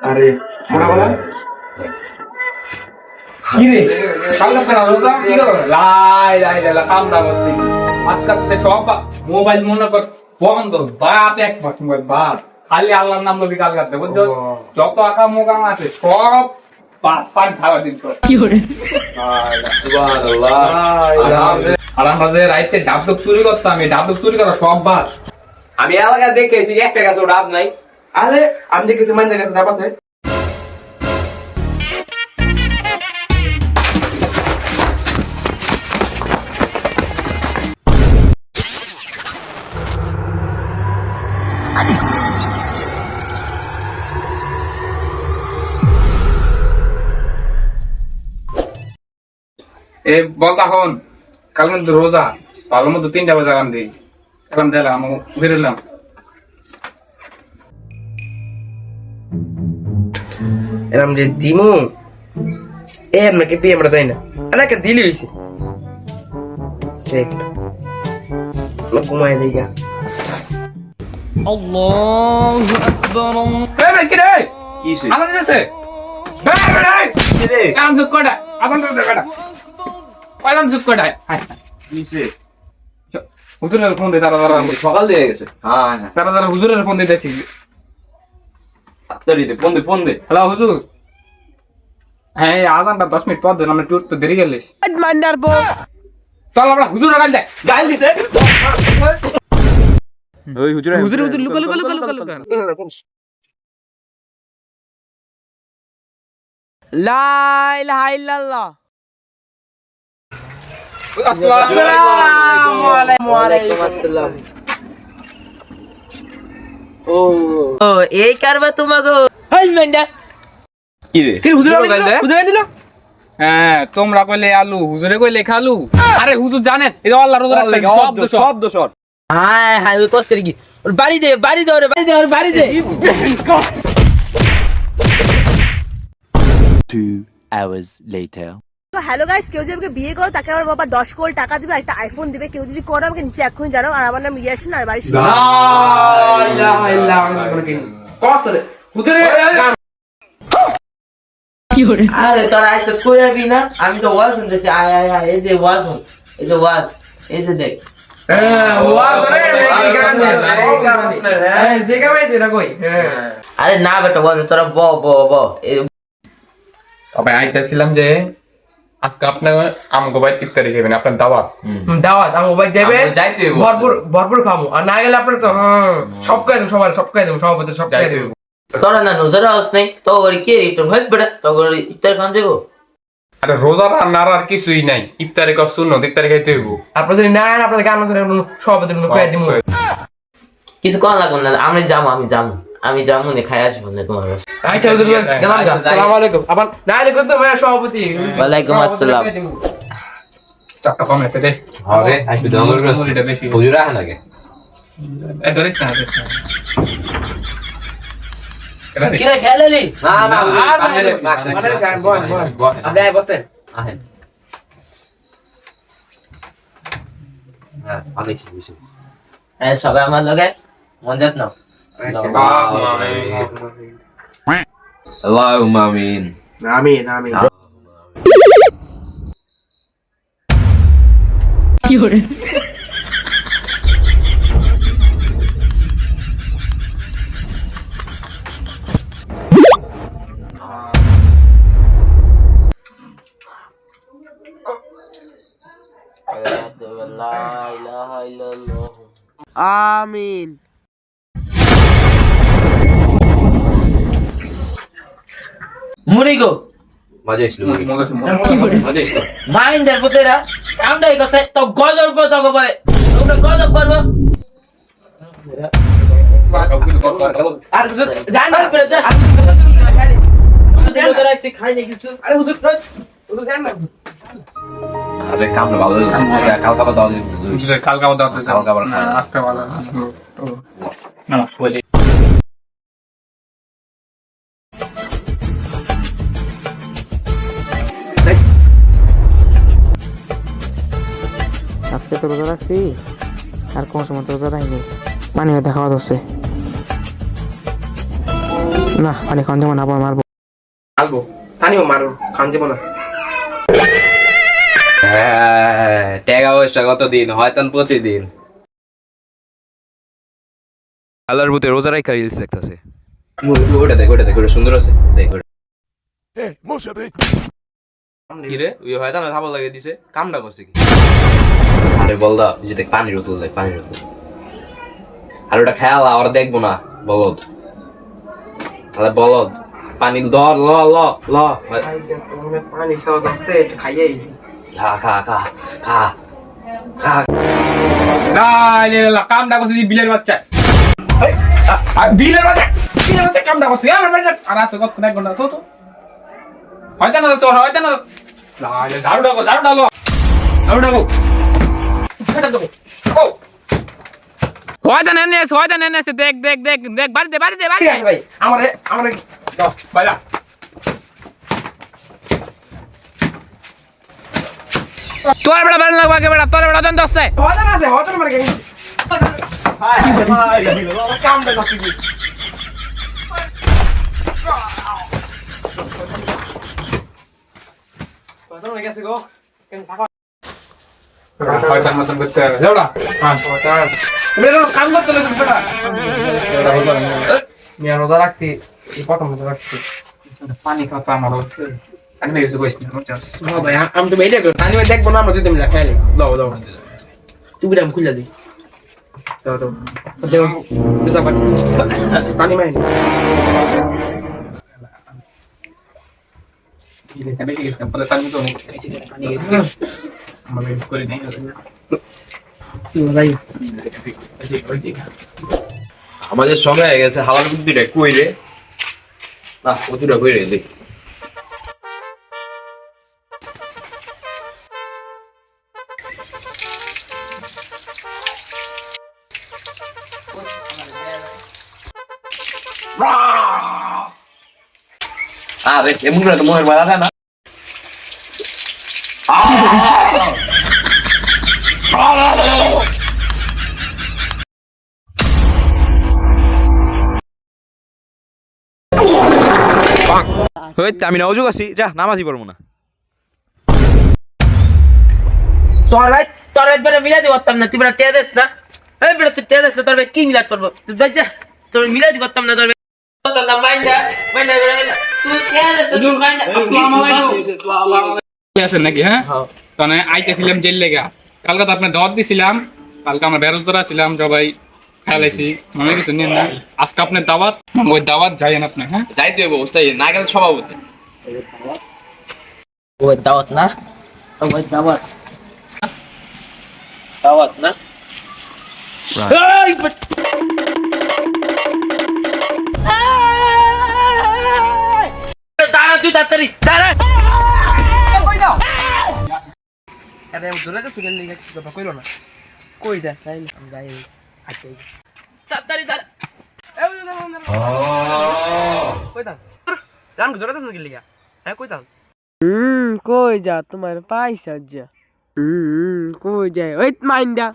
আরে মোটা বলা কি রে কালকে ফেরা রোজা কি করো লাই লাই লাই কামড়া বসছি আজকাল তো সব মোবাইল মনে কর বন্ধ বাপ এক মোবাইল বাপ খালি আল্লাহর নাম লবি কাল করতে বুঝছো যত আঁকা মোকাম আছে সব পাঁচ পাঁচ ভাড়া দিন কি করে সুবহানাল্লাহ আর আমরা যে রাইতে ডাবডুব চুরি করতাম এই ডাবডুব চুরি করা সব বাদ আমি এলাকা দেখেছি একটা গাছ ডাব নাই আরে আমি দেখেছি মাইন্দের কাছে ডাব আছে এ বল তখন কাল মধ্যে রোজা ভালো মতো 3টা বাজে আরাম দিই আরাম দিলাম বেরোলাম এরম যে দিমু এ আপনাকে পেয়ে আমরা তাই না আমাকে দিলি হয়েছে সেট ঘুমাই দিই গা আল্লাহু আকবার এই রে কি রে কি হইছে আজান দিতেছে কি রে আজান চুপ কটা আজান দিতে কটা আজান চুপ কটা হাই কি হইছে হুজুরের ফোন দে তারা তারা সকাল দিয়ে গেছে হ্যাঁ হ্যাঁ তারা তারা হুজুরের ফোন দিতেছি তাড়াতাড়ি দে ফোন দে হ্যালো হুজুর হ্যাঁ এই আজানটা 10 মিনিট পর দেন আমরা টুর তো দেরি গেলিস মান্ডারবো চল আমরা হুজুর গাল দে গাল দিছে ওই হুজুর হুজুর লুকা লুকা লুকা লুকা লুকা লা ইলাহা ইল্লাল্লাহ আসসালামু আলাইকুম ওয়ালাইকুম আসসালাম ও এই কারবা তোমাগো হল মান্ডা কি রে কি হুজুর গাল দিল হ্যাঁ তোমরা কইলে আলু হুজুরে কইলে খালু আরে হুজুর জানেন এই আল্লাহর রোজা রাখতে শব্দ শট হায় হায় ওই কষ্ট কি ওর বাড়ি দে ওরে বাড়ি দে ওর বাড়ি দে 2 hours later. তো হ্যালো গাইস, কেউ যদি আমাকে বিয়ে করো তাকে আমার বাবা 10 কোটি টাকা দিবে, একটা আইফোন দিবে। কেউ যদি করো আমাকে নিচে এক্ষুনি জানাও। আর আমার নাম ইয়াসিন, আর বাড়ি লা ইলাহা ইল্লাল্লাহ কসরে হুজুরে কি করে আরে তোরা আইসা কই যাবি না? আমি তো ওয়াজ শুনতেছি। আয় আয় আয়, এই যে ওয়াজ শুন, এই যে ওয়াজ, এই যে দেখ। হ্যাঁ ওয়া করে নাকি গান দে হ্যাঁ দেখা পাইছ এটা কই হ্যাঁ আরে না বেটা, ওয়াজ তোরা ব ব ব তবে আইতাছিলাম যে আজকে আপনার আমগো ভাই ইফতারি খাবেন আপনার দাওয়াত দাওয়াত আমি মোবাইল যাবে আমগো যাইতে হইবো। ভরপুর ভরপুর খামু আর না গেলে আপনার তো সব খাই দেব সব খাই দেব সভাপতি সব খাই দেব তোরা না নজর আস নাই তো করে কে তোর ভাই বেটা তো করে ইফতার খান যাবো। আরে রোজা রান্নার আর কিছুই নাই ইফতারি কর শুনো ইফতারি খাইতে হইব আপনার যদি না আপনাদের গান সভাপতি খাই দিমু কিছু কোন লাগবে না, আমি যাবো নে খাই আসবো না তোমার কাছে। আচ্ছা হুজুর গেলাম গা আসসালামু আলাইকুম আবার না আলে করতে ভাই সভাপতি ওয়ালাইকুম আসসালাম। চাপটা কম আছে রে আরে আইসি দঙ্গল করে মুড়িটা বেশি হুজুর আহে নাকি এই ধরিস না কি রে খেলালি? না না মানে স্যার বল আপনি আই বসেন আহেন হ্যাঁ অনেক বেশি হ্যাঁ সবাই আমার লগে মন যাত না। আল্লাহুম্মা আমিন আমিন আমিন কি করে লা ইলাহা ইল্লাল্লাহ। আমিন মুরিগো মজা আসলো মজা আসলো মাইন্ডের পুতেরা কামড়াই গেছে তো গজব পর তো বলে তোমরা গজব করবো আর হুজুর জান আর করে যা আমাদের রাখছি খাই না কিছু। আরে হুজুর হুজুর জান না আরে কামড়া ভালো কালকা দাও কালকা দাওয়াত কালকা আবার খাই। আজকে ভালো না বলি আজকে তো রোজা রাখছি আর কোন সময় তো রোজা রাখিনি পানিও দেখা হচ্ছে না পানি খাওয়ান যাবো না, আবার মারবো। আসবো তানিও মারো, খান যাবো না। হ্যাঁ, টাকা পয়সা কতদিন হয়তো প্রতিদিন। আল্লাহর প্রতি রোজা রাখা রিলস দেখতেছে। ওটা দেখ, ওটা দেখ, ওটা সুন্দর আছে, দেখ ওটা। কি রে, ওই হয়তো না থাপড় লাগিয়ে দিছে, কামটা করছে কি? আরে বল দা, ওই যে দেখ পানির বোতল, দেখ পানির বোতল। আর ওটা খেয়াল আর দেখবো না, বলদ। তাহলে বলদ, পানি ধর, ল ল ল। পানি খাওয়া ধরতে খাইয়ে খা খা খা খা খা। কামটা করছে বিলের বাচ্চা, বিলের বাচ্চা, বিলের বাচ্চা কামটা করছে। আমার বাড়িতে আর আছে কত এক ঘন্টা তো হয়তো না চোর, হয়তো না। ঝাড়ু ডাকো, ঝাড়ু ডালো, ঝাড়ু ডাকো, হয়তো নেনে এসে, হয়তো নেনে এসে, দেখ দেখ দেখ দেখ, বাড়ি দে, বাড়ি দে, বাড়ি দে। ভাই আমারে আমারে বাইলা তোর বেড়া বাড়ি লাগবে আগে বেড়া, তোর বেড়া দেন দশে। হয়তো না আছে, হয়তো না মারে গেছে। কামটা করছি কি? হয়তো না গেছে গো। কেন থাকা? হয়তো মতন করতে হবে যাওড়া। হ্যাঁ বেরো, কাম করতে লাগছে বেড়া। মিয়া রোজা রাখতে এই প্রথম রোজা রাখতে। পানি খাওয়া আমার হচ্ছে, আমি কিছু কইছি না। হ্যাঁ ভাই, আমি তো মেয়েটা করো। তানি ভাই দেখবো না, আমরা যদি মিলা খেয়ালি। দাও দাও। তুই বিরাম খুলে দি। দাও দাও। দেও। দুটা পানি। পানি মাই। এখানে কি গেছে? পরে পানি তো নেই। পানি গেছে। আমরা ইউজ করি নাই। ভাই আমাদের সময় হয়ে গেছে, হাওয়ার বুদ্ধিটা কই রে? না, কচুটা কই রে দেখ। আরে এমন করে তো মোহের বাধা দেয় না। আমি নামাজও আছি, যা নামাজই পারবো না। তোর বেড়া মিলাই দিতে পারতাম না, তুই বেড়া টেয়া দিস না। এই বেড়া তুই টেয়া দিস না, তোর ভাই কি মিলাতে পারবো? তুই ভাই যা, তোর মিলাই দিতে পারতাম না তোর ভাই। আছেন নাকি? হ্যাঁ, মানে আইতেছিলাম জেল লেগা। কালকে তো আপনার দাওয়াত দিছিলাম, কালকে আমরা বেরোজদার ছিলাম, সবাই খেলাইছি, মনে কিছু নিয়ে না। আজকে আপনার দাওয়াত, ওই দাওয়াত যাইয়েন আপনি। হ্যাঁ, যাইতে হবে অবস্থায় না গেলে সভাপতি। ওই দাওয়াত না, ওই দাওয়াত দাওয়াত না। দাঁড়া তুই তাড়াতাড়ি দাঁড়া। আরে আমি ধরে তো সিগন্যাল দিয়ে গেছি, কথা কইলো না। কই যা তাই না আমি যাই। আচ্ছা তাড়াতাড়ি দাঁড়া। কই দাও রান ধরে তো সিগন্যাল লিগা। হ্যাঁ কই দাও। কই যা তোমার পাইছা যা। কই যায় ওই মাইন্ডা